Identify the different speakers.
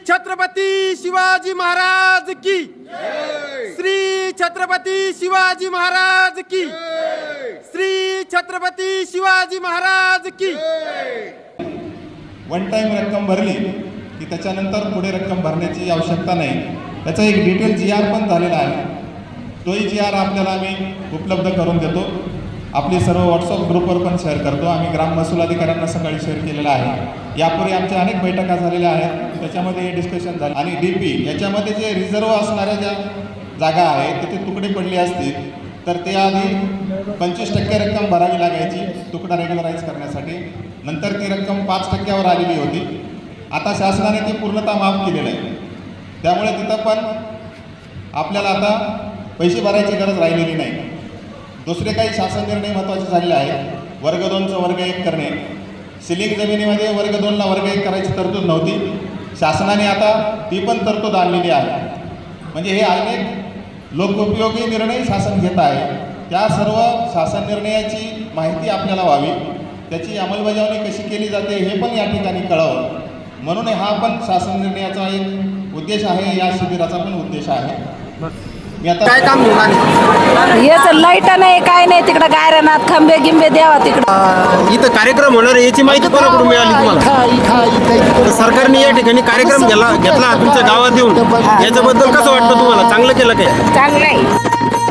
Speaker 1: छत्रपती शिवाजी महाराज की, श्री छत्रपती शिवाजी महाराज की, श्री छत्रपती शिवाजी महाराज की।
Speaker 2: वन टाइम रक्कम भरली की त्याच्यानंतर पुढे रक्कम भरण्याची आवश्यकता नाही। त्याचा एक डिटेल GR पण झालेला आहे, तोही GR आपल्याला आम्ही उपलब्ध करून देतो। आपली सर्व व्हॉट्सअप ग्रुपवर पण शेअर करतो। आम्ही ग्राम महसूल अधिकाऱ्यांना सकाळी शेअर केलेला आहे। यापूर्वी आमच्या अनेक बैठका झालेल्या आहेत, त्याच्यामध्ये हे डिस्कशन झाले। आणि DP याच्यामध्ये जे रिझर्व असणाऱ्या ज्या जागा आहेत तिथे तुकडे पडले असतील तर ते आधी 25% रक्कम भरावी लागायची तुकडा रेग्युलराईज करण्यासाठी, नंतर ती रक्कम 5%वर आलेली होती। आता शासनाने ती पूर्णतः माफ केलेलं आहे, त्यामुळे तिथं पण आपल्याला आता पैसे भरायची गरज राहिलेली नाही। दुसरे काही शासन निर्णय महत्त्वाचे झालेले आहेत। वर्ग 2चं वर्ग 1 करणे, सिलिंग जमिनीमध्ये वर्ग 2ला वर्ग 1 करायची तरतूद नव्हती, शासनाने आता ती पण तरतूद आणलेली आहे। म्हणजे हे अनेक लोकोपयोगी निर्णय शासन घेत आहे। त्या सर्व शासन निर्णयाची माहिती आपल्याला व्हावी, त्याची अंमलबजावणी कशी केली जाते हे पण या ठिकाणी कळावं, म्हणून हा पण शासन निर्णयाचा एक उद्देश आहे, या शिबिराचा पण उद्देश आहे। मी आता
Speaker 1: काय काम घेऊन आले?
Speaker 3: हेच लाईट नाही काय नाही, तिकडं गायरानात खंबे गिंबे द्यावा तिकडं।
Speaker 1: इथं कार्यक्रम होणार आहे याची माहिती कोणाकडून मिळाली तुम्हाला? सरकारने या ठिकाणी कार्यक्रम घेतला तुमच्या गावात येऊन, याच्याबद्दल कसं वाटतं तुम्हाला? चांगलं केलं काय?
Speaker 3: चांगलं आहे।